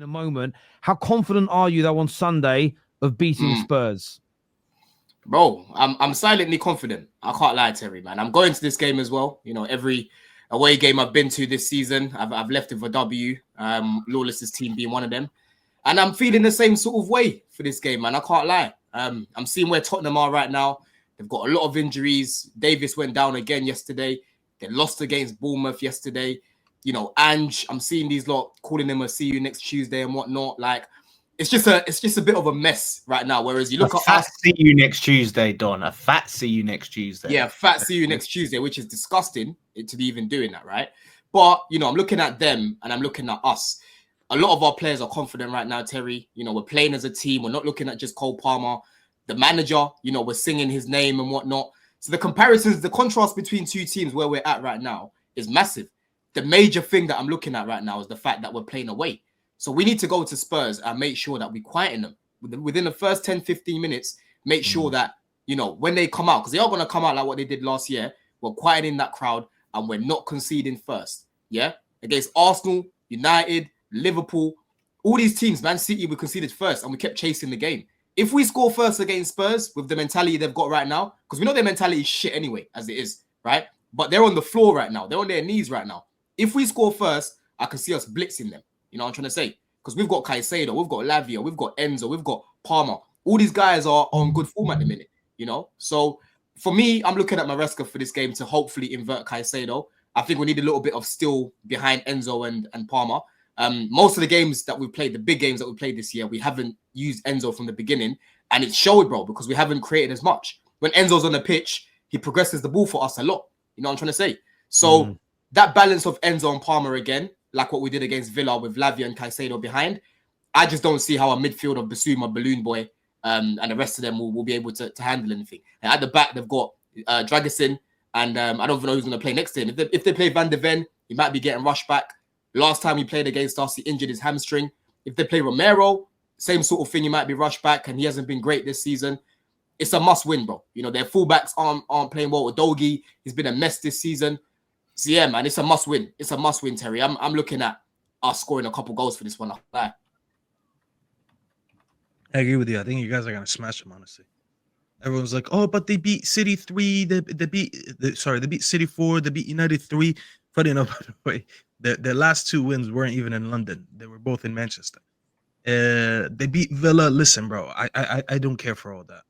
in a moment. How confident are you that on Sunday of beating Spurs? Bro, I'm silently confident. I can't lie, Terry, man. I'm going to this game as well. You know, every away game I've been to this season, I've left with a W. Lawless's team being one of them. And I'm feeling the same sort of way for this game, man. I can't lie. I'm seeing where Tottenham are right now. They've got a lot of injuries. Davis went down again yesterday. They lost against Bournemouth yesterday. You know, Ange, I'm seeing these lot calling him a see you next Tuesday and whatnot. Like, it's just a bit of a mess right now. Whereas you look at us, see you next Tuesday, Don. A fat see you next Tuesday. Yeah, fat see you next Tuesday, which is disgusting to be even doing that, right? But you know, I'm looking at them and I'm looking at us. A lot of our players are confident right now, Terry. You know, we're playing as a team. We're not looking at just Cole Palmer, the manager. You know, we're singing his name and whatnot. So the comparisons, the contrast between two teams where we're at right now is massive. The major thing that I'm looking at right now is the fact that we're playing away. So we need to go to Spurs and make sure that we quieten them. Within the first 10, 15 minutes, make sure that, you know, when they come out, because they are going to come out like what they did last year, we're quieting that crowd and we're not conceding first. Yeah? Against Arsenal, United, Liverpool, all these teams, Man City, we conceded first and we kept chasing the game. If we score first against Spurs with the mentality they've got right now, because we know their mentality is shit anyway, as it is, right? But they're on the floor right now. They're on their knees right now. If we score first, I can see us blitzing them. You know what I'm trying to say? Because we've got Caicedo, we've got Lavia, we've got Enzo, we've got Palmer. All these guys are on good form at the minute, you know? So for me, I'm looking at Maresca for this game to hopefully invert Caicedo. I think we need a little bit of steel behind Enzo and Palmer. Most of the games that we've played, the big games that we played this year, we haven't used Enzo from the beginning. And it showed, bro, because we haven't created as much. When Enzo's on the pitch, he progresses the ball for us a lot. You know what I'm trying to say? So that balance of Enzo and Palmer again, like what we did against Villa with Lavia and Caicedo behind, I just don't see how a midfield of Basuma, Balloon Boy, and the rest of them will be able to handle anything. And at the back, they've got Dragusin, and I don't even know who's going to play next to him. If they play Van de Ven, he might be getting rushed back. Last time he played against us, he injured his hamstring. If they play Romero, same sort of thing, he might be rushed back, and he hasn't been great this season. It's a must-win, bro. You know, their fullbacks aren't playing well with Dogi. He's been a mess this season. So yeah, man, it's a must-win. It's a must-win, Terry. I'm looking at us scoring a couple goals for this one. I agree with you. I think you guys are gonna smash them, honestly. Everyone's like, "Oh, but they beat City 3. They beat City 4. They beat United 3." Funny enough, by the way, their last two wins weren't even in London. They were both in Manchester. They beat Villa. Listen, bro, I don't care for all that.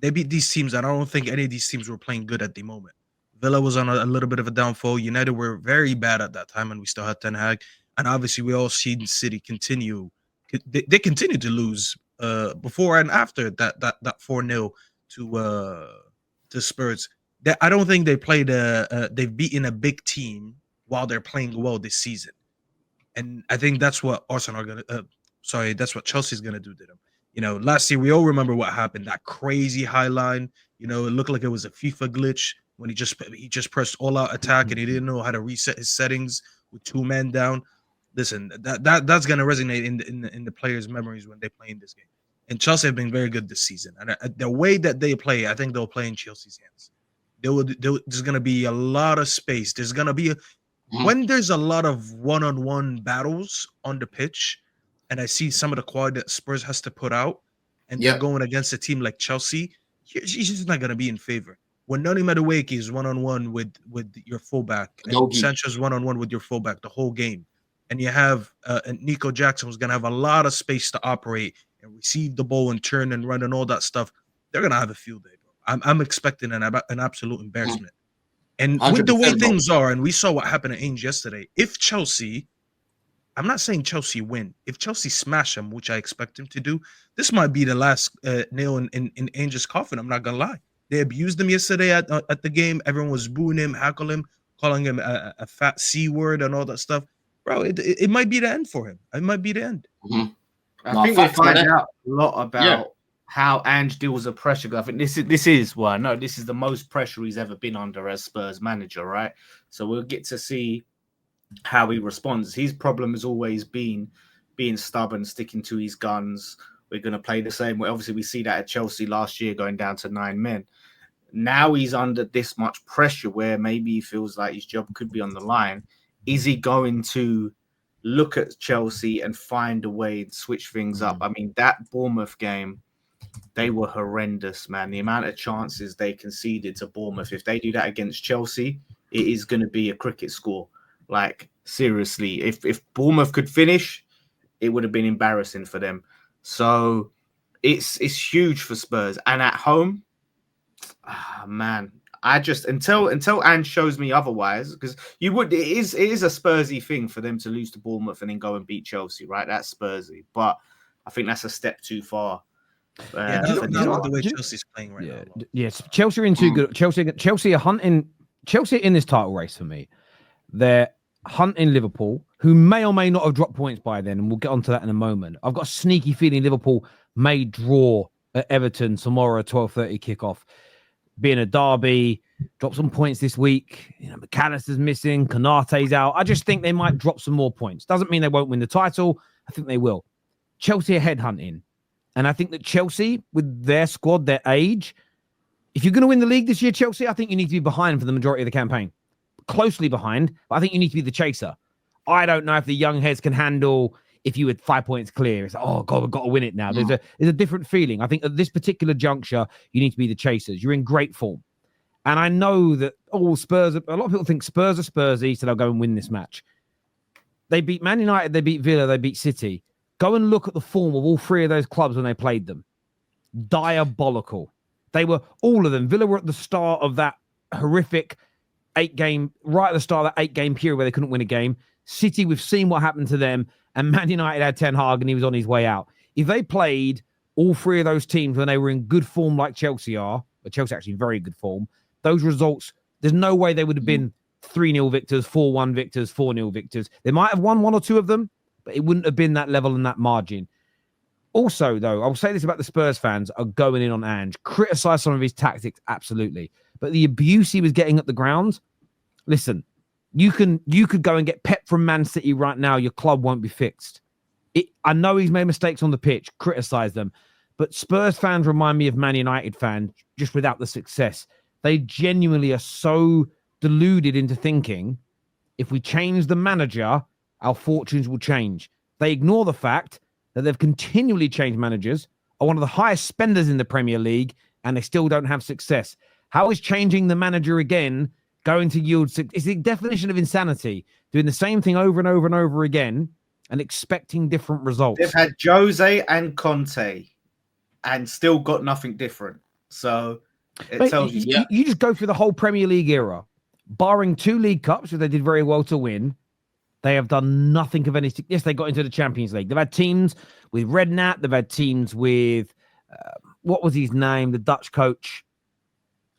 They beat these teams, and I don't think any of these teams were playing good at the moment. Villa was on a little bit of a downfall. United were very bad at that time, and we still had Ten Hag. And obviously, we all seen City continue. They continue to lose before and after that 4-0 to Spurs. I don't think they played. They've beaten a big team while they're playing well this season, and I think that's what Arsenal are gonna. That's what Chelsea's gonna do to them. You know, last year we all remember what happened. That crazy high line. You know, it looked like it was a FIFA glitch when he just pressed all out attack and he didn't know how to reset his settings with two men down. Listen, that's gonna resonate in the players' memories when they play in this game. And Chelsea have been very good this season, and the way that they play, I think they'll play in Chelsea's hands. There's gonna be a lot of space. There's gonna be when there's a lot of one-on-one battles on the pitch, and I see some of the quality that Spurs has to put out, and they're going against a team like Chelsea, he's just not gonna be in favor. When Noni Madueke is one-on-one with your fullback, and Sancho's one-on-one with your fullback the whole game, and you have Nico Jackson who's gonna have a lot of space to operate and receive the ball and turn and run and all that stuff, they're gonna have a field day, bro. I'm expecting an absolute embarrassment. And with the way things are, and we saw what happened at Ange yesterday, if Chelsea, I'm not saying Chelsea win, if Chelsea smash them, which I expect them to do, this might be the last nail in Ange's coffin. I'm not gonna lie. They abused him yesterday at the game. Everyone was booing him, heckling him, calling him a fat C word and all that stuff. Bro, it might be the end for him. It might be the end. I think we'll find out a lot about how Ange deals with pressure. I think this is the most pressure he's ever been under as Spurs manager, right? So we'll get to see how he responds. His problem has always been being stubborn, sticking to his guns. We're going to play the same way. Obviously, we see that at Chelsea last year, going down to 9 men. Now he's under this much pressure where maybe he feels like his job could be on the line. Is he going to look at Chelsea and find a way to switch things up. I mean, that Bournemouth game, they were horrendous, man. The amount of chances they conceded to Bournemouth, if they do that against Chelsea, it is going to be a cricket score. Like, seriously, if Bournemouth could finish, it would have been embarrassing for them. So it's huge for Spurs. And at home, man, I just until Ange shows me otherwise, because it is a Spursy thing for them to lose to Bournemouth and then go and beat Chelsea, right? That's Spursy, but I think that's a step too far. Not the way Chelsea's playing right now. Yes, Chelsea are in too good. Chelsea are hunting. Chelsea are in this title race for me. They're hunting Liverpool, who may or may not have dropped points by then, and we'll get onto that in a moment. I've got a sneaky feeling Liverpool may draw at Everton tomorrow, 12:30 kickoff. Being a derby, drop some points this week. You know, McAllister's missing, Konate's out. I just think they might drop some more points. Doesn't mean they won't win the title. I think they will. Chelsea are headhunting. And I think that Chelsea, with their squad, their age, if you're going to win the league this year, Chelsea, I think you need to be behind for the majority of the campaign. Closely behind, but I think you need to be the chaser. I don't know if the young heads can handle if you were 5 points clear. It's like, oh, God, we've got to win it now. There's a different feeling. I think at this particular juncture, you need to be the chasers. You're in great form. And I know that, Spurs, a lot of people think Spurs are Spursy, so they'll go and win this match. They beat Man United, they beat Villa, they beat City. Go and look at the form of all three of those clubs when they played them. Diabolical. They were, all of them. Villa were at the start of that horrific 8-game, right at the start of that 8-game period where they couldn't win a game. City, we've seen what happened to them. And Man United had Ten Hag and he was on his way out. If they played all three of those teams when they were in good form like Chelsea are, but Chelsea actually in very good form, those results, there's no way they would have been 3-0 victors, 4-1 victors, 4-0 victors. They might have won one or two of them, but it wouldn't have been that level and that margin. Also, though, I'll say this about the Spurs fans are going in on Ange. Criticize some of his tactics, absolutely. But the abuse he was getting at the ground, listen, you could go and get Pep from Man City right now. Your club won't be fixed. I know he's made mistakes on the pitch. Criticize them. But Spurs fans remind me of Man United fans just without the success. They genuinely are so deluded into thinking if we change the manager, our fortunes will change. They ignore the fact that they've continually changed managers, are one of the highest spenders in the Premier League, and they still don't have success. How is changing the manager again going to yield? It's the definition of insanity, doing the same thing over and over and over again and expecting different results. They've had Jose and Conte and still got nothing different. So it tells you. You just go through the whole Premier League era, barring 2 League Cups, which they did very well to win. They have done nothing of any. Yes, they got into the Champions League. They've had teams with Redknapp. They've had teams with, what was his name? The Dutch coach.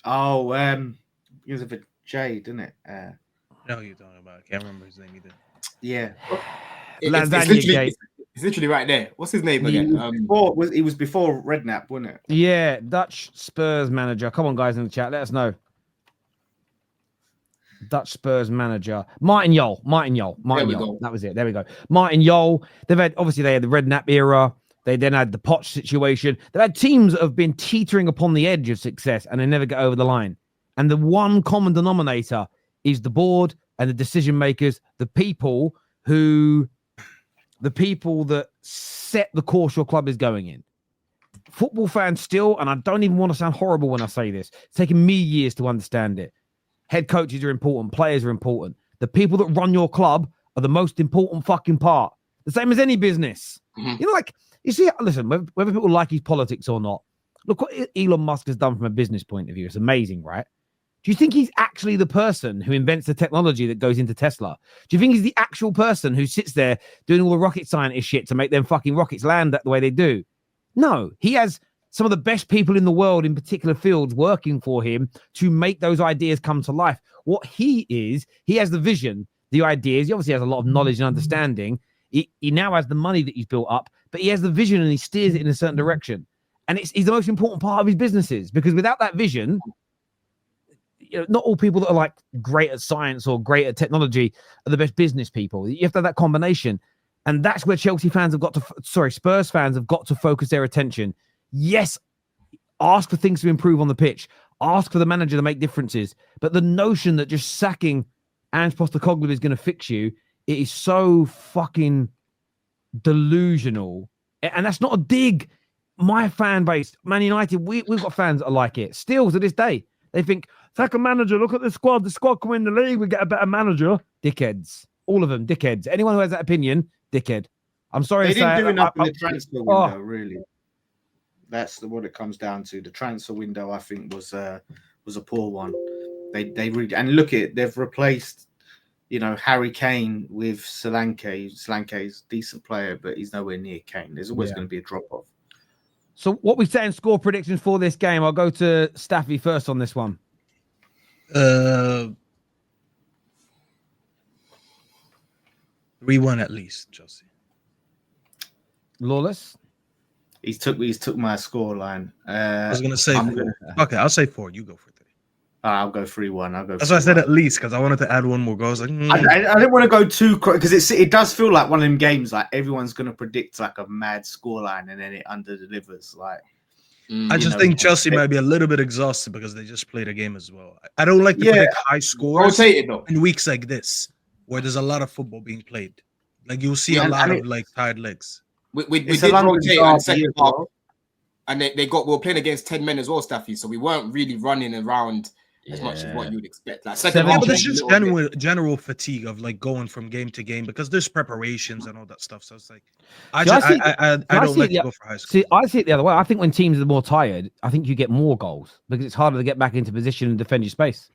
Oh, he was a J, didn't it? I know who you're talking about. I can't remember his name either. Yeah. It's literally right there. What's his name again? He was before Redknapp, wasn't it? Yeah, Dutch Spurs manager. Come on, guys in the chat. Let us know. Dutch Spurs manager. Martin Jol. That was it. There we go. Martin Jol. They had the Redknapp era. They then had the Poch situation. They've had teams that have been teetering upon the edge of success and they never get over the line. And the one common denominator is the board and the decision makers, the people that set the course your club is going in. Football fans still, and I don't even want to sound horrible when I say this, it's taken me years to understand it. Head coaches are important. Players are important. The people that run your club are the most important fucking part. The same as any business. Mm-hmm. You know, like, you see, listen, whether people like his politics or not, look what Elon Musk has done from a business point of view. It's amazing, right? Do you think he's actually the person who invents the technology that goes into Tesla? Do you think he's the actual person who sits there doing all the rocket scientist shit to make them fucking rockets land the way they do? No, he has some of the best people in the world in particular fields working for him to make those ideas come to life. What he has the vision, the ideas. He obviously has a lot of knowledge and understanding. He now has the money that he's built up, but he has the vision and he steers it in a certain direction. And he's the most important part of his businesses, because without that vision, you know, not all people that are like great at science or great at technology are the best business people. You have to have that combination. And that's where Spurs fans have got to focus their attention. Yes, ask for things to improve on the pitch. Ask for the manager to make differences. But the notion that just sacking Ange Postecoglou is going to fix you It is so fucking delusional. And that's not a dig. My fan base, Man United, we've got fans that are like it. Still to this day, they think, take a manager, look at the squad. The squad can win the league. We get a better manager. Dickheads. All of them, dickheads. Anyone who has that opinion, dickhead. I'm sorry They to didn't say do enough in the I- transfer window, really. That's what it comes down to. The transfer window, I think, was a poor one. They really, and look at it, they've replaced, Harry Kane with Solanke. Solanke's a decent player, but he's nowhere near Kane. There's always going to be a drop off. So what we saying score predictions for this game? I'll go to Staffy first on this one. 3-1 at least, Chelsea. Lawless. He's took my score line. I was gonna say okay, I'll say 4. You go for 3. I'll go 3-1. That's why I said at least, because I wanted to add one more goal. I was like, I didn't want to go too because it does feel like one of them games like everyone's gonna predict like a mad scoreline and then it under delivers. Like I just think Chelsea might be a little bit exhausted because they just played a game as well. I don't like to predict high scores in weeks like this where there's a lot of football being played. Like you'll see a lot of like tired legs. We did rotate in the second half, and we were playing against 10 men as well, Staffy. So we weren't really running around as much as what you'd expect. Like second half, but there's just general fatigue of like going from game to game because there's preparations and all that stuff. So it's like I don't like to go for high score. See, I see it the other way. I think when teams are more tired, I think you get more goals because it's harder to get back into position and defend your space.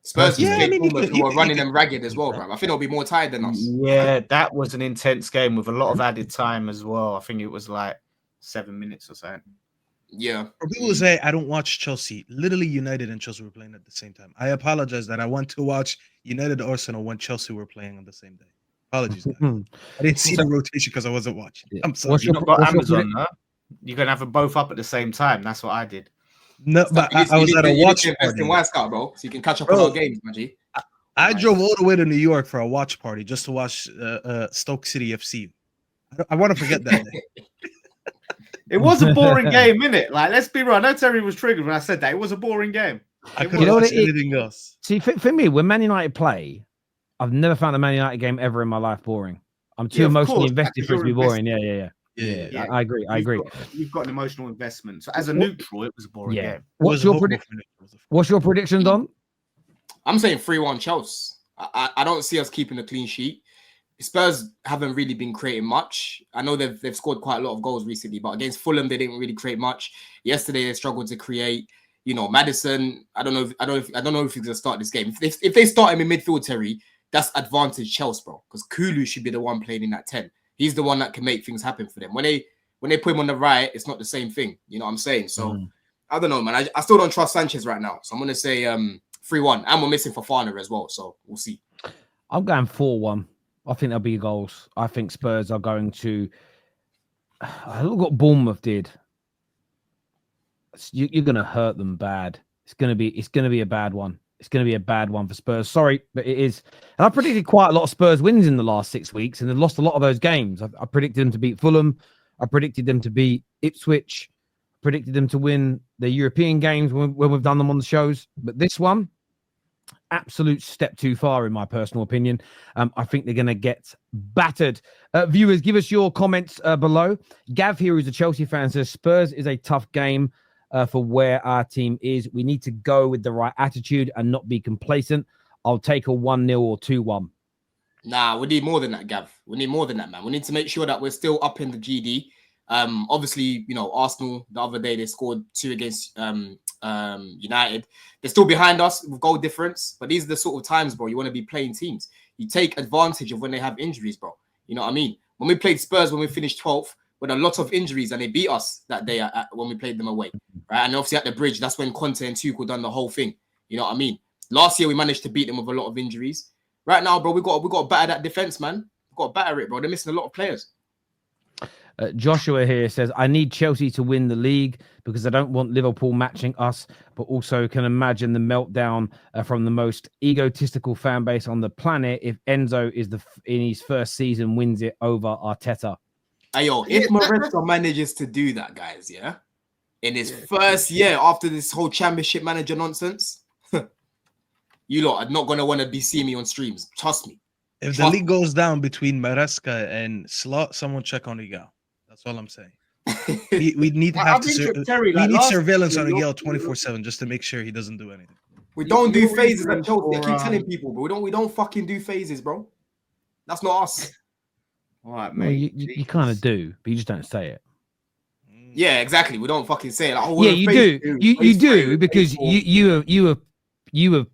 Spurs were running them ragged as well, bro. I think they'll be more tired than us. Yeah, that was an intense game with a lot of added time as well. I think it was like 7 minutes or so. Yeah. For people who say I don't watch Chelsea, literally United and Chelsea were playing at the same time. I apologize that I want to watch United Arsenal when Chelsea were playing on the same day. Apologies, guys. I didn't see the rotation because I wasn't watching. I'm sorry. You've not got Amazon, huh? You can have them both up at the same time. That's what I did. No, but I was at a watch party. In Scout, bro, so you can catch up on our games, man. I drove all the way to New York for a watch party just to watch Stoke City FC. I want to forget that day. It was a boring game, innit? Like, let's be real. I know Terry was triggered when I said that. It was a boring game. I couldn't watch anything else. See, for me, when Man United play, I've never found a Man United game ever in my life boring. I'm too emotionally invested for it to be boring. Yeah. I agree. You've got an emotional investment. So as a neutral, it was a boring game. What's your prediction, Don? I'm saying 3-1 Chelsea. I don't see us keeping a clean sheet. Spurs haven't really been creating much. I know they've scored quite a lot of goals recently, but against Fulham they didn't really create much. Yesterday they struggled to create. Madison. I don't know if he's gonna start this game. If they start him in midfield, Terry, that's advantage Chelsea, bro. Because Kulu should be the one playing in that 10. He's the one that can make things happen for them. When they put him on the right, it's not the same thing. You know what I'm saying? So I don't know, man. I still don't trust Sanchez right now. So I'm gonna say 3-1, and we're missing Fofana as well. So we'll see. I'm going 4-1. I think there'll be goals. I think Spurs are going to. Look what Bournemouth did. You're going to hurt them bad. It's going to be a bad one. It's going to be a bad one for Spurs. Sorry, but it is. And I predicted quite a lot of Spurs wins in the last 6 weeks, and they've lost a lot of those games. I predicted them to beat Fulham. I predicted them to beat Ipswich. I predicted them to win the European games when we've done them on the shows. But this one, absolute step too far, in my personal opinion. I think they're going to get battered. Viewers, give us your comments below. Gav here, who's a Chelsea fan, says Spurs is a tough game for where our team is. We need to go with the right attitude and not be complacent. I'll take a 1-0 or 2-1. Nah, we need more than that, Gav. We need more than that, man. We need to make sure that we're still up in the GD. Obviously, Arsenal the other day they scored 2 against United. They're still behind us with goal difference, but these are the sort of times, bro, you want to be playing teams. You take advantage of when they have injuries, bro. You know what I mean? When we played Spurs, when we finished 12th, with a lot of injuries, and they beat us that day when we played them away, right? And obviously at the Bridge, that's when Conte and Tuchel done the whole thing. You know what I mean? Last year we managed to beat them with a lot of injuries. Right now, bro, we got to batter that defense, man. We got to batter it, bro. They're missing a lot of players. Joshua here says, I need Chelsea to win the league because I don't want Liverpool matching us, but also can imagine the meltdown from the most egotistical fan base on the planet if Enzo is in his first season wins it over Arteta. Ayo, if Mauricio manages to do that, guys, in his first year after this whole championship manager nonsense, you lot are not going to want to be seeing me on streams. Trust me. If the league goes down between Maresca and Slot, someone check on Miguel. That's all I'm saying. We need to have Terry, we need surveillance on Miguel 24/7 just to make sure he doesn't do anything. We don't do phases at Chelsea. I keep telling people, but we don't fucking do phases, bro. That's not us. All right, Well, mate. you kind of do, but you just don't say it. Yeah, exactly. We don't fucking say it. Like, oh, Yeah, you do. You do because you have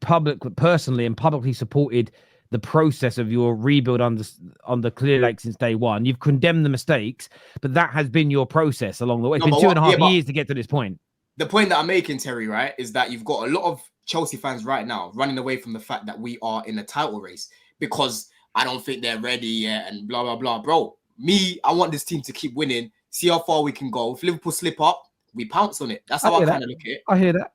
personally and publicly supported the process of your rebuild under Clear Lake since day one. You've condemned the mistakes, but that has been your process along the way. It's been 2.5 years to get to this point. The point that I'm making, Terry, right, is that you've got a lot of Chelsea fans right now running away from the fact that we are in a title race because I don't think they're ready yet and blah, blah, blah. Bro, I want this team to keep winning, see how far we can go. If Liverpool slip up, we pounce on it. That's how I kind of look at it. I hear that.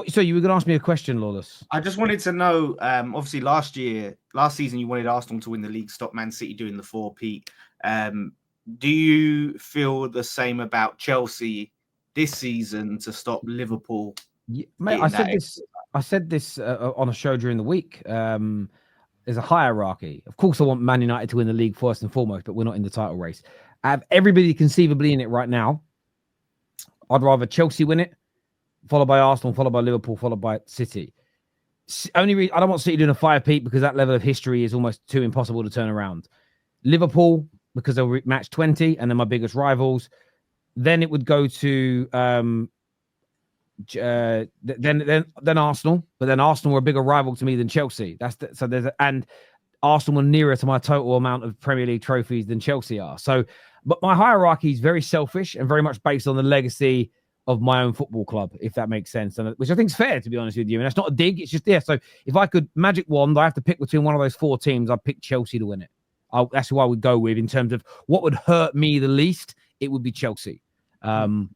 So you were going to ask me a question, Lawless? I just wanted to know, obviously last season, you wanted Arsenal to win the league, stop Man City doing the 4-peat. Do you feel the same about Chelsea this season to stop Liverpool? Yeah, mate, I said this on a show during the week. There's a hierarchy. Of course, I want Man United to win the league first and foremost, but we're not in the title race. I have everybody conceivably in it right now. I'd rather Chelsea win it, followed by Arsenal, followed by Liverpool, followed by City. I don't want City doing a 5-peat because that level of history is almost too impossible to turn around. Liverpool, because they'll match 20, and they're my biggest rivals. Then it would go to then Arsenal, but then Arsenal were a bigger rival to me than Chelsea. And Arsenal were nearer to my total amount of Premier League trophies than Chelsea are. So, but my hierarchy is very selfish and very much based on the legacy of my own football club, if that makes sense, and which I think is fair, to be honest with you. And that's not a dig; it's just So if I could magic wand, I have to pick between one of those 4 teams. I'd pick Chelsea to win it. That's who I would go with in terms of what would hurt me the least. It would be Chelsea. And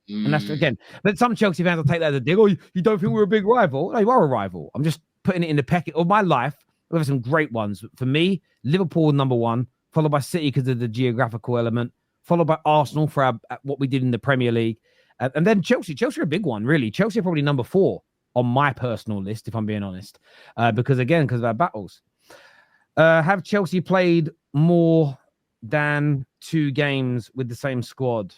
that's again, but some Chelsea fans will take that as a dig. Oh, you don't think we're a big rival? No, you are a rival. I'm just putting it in the packet of my life. We have some great ones. For me, Liverpool number 1, followed by City because of the geographical element, followed by Arsenal for what we did in the Premier League, and then Chelsea. Chelsea are a big one, really. Chelsea are probably number 4 on my personal list, if I'm being honest, because of our battles. Have Chelsea played more than 2 games with the same squad?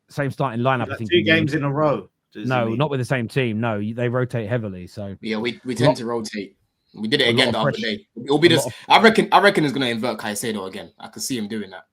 Same starting lineup, I think. 2 games in a row. No, not with the same team. No, they rotate heavily. So yeah, we tend to rotate. We did it again the other day. It'll be this. I reckon it's going to invert Caicedo again. I can see him doing that.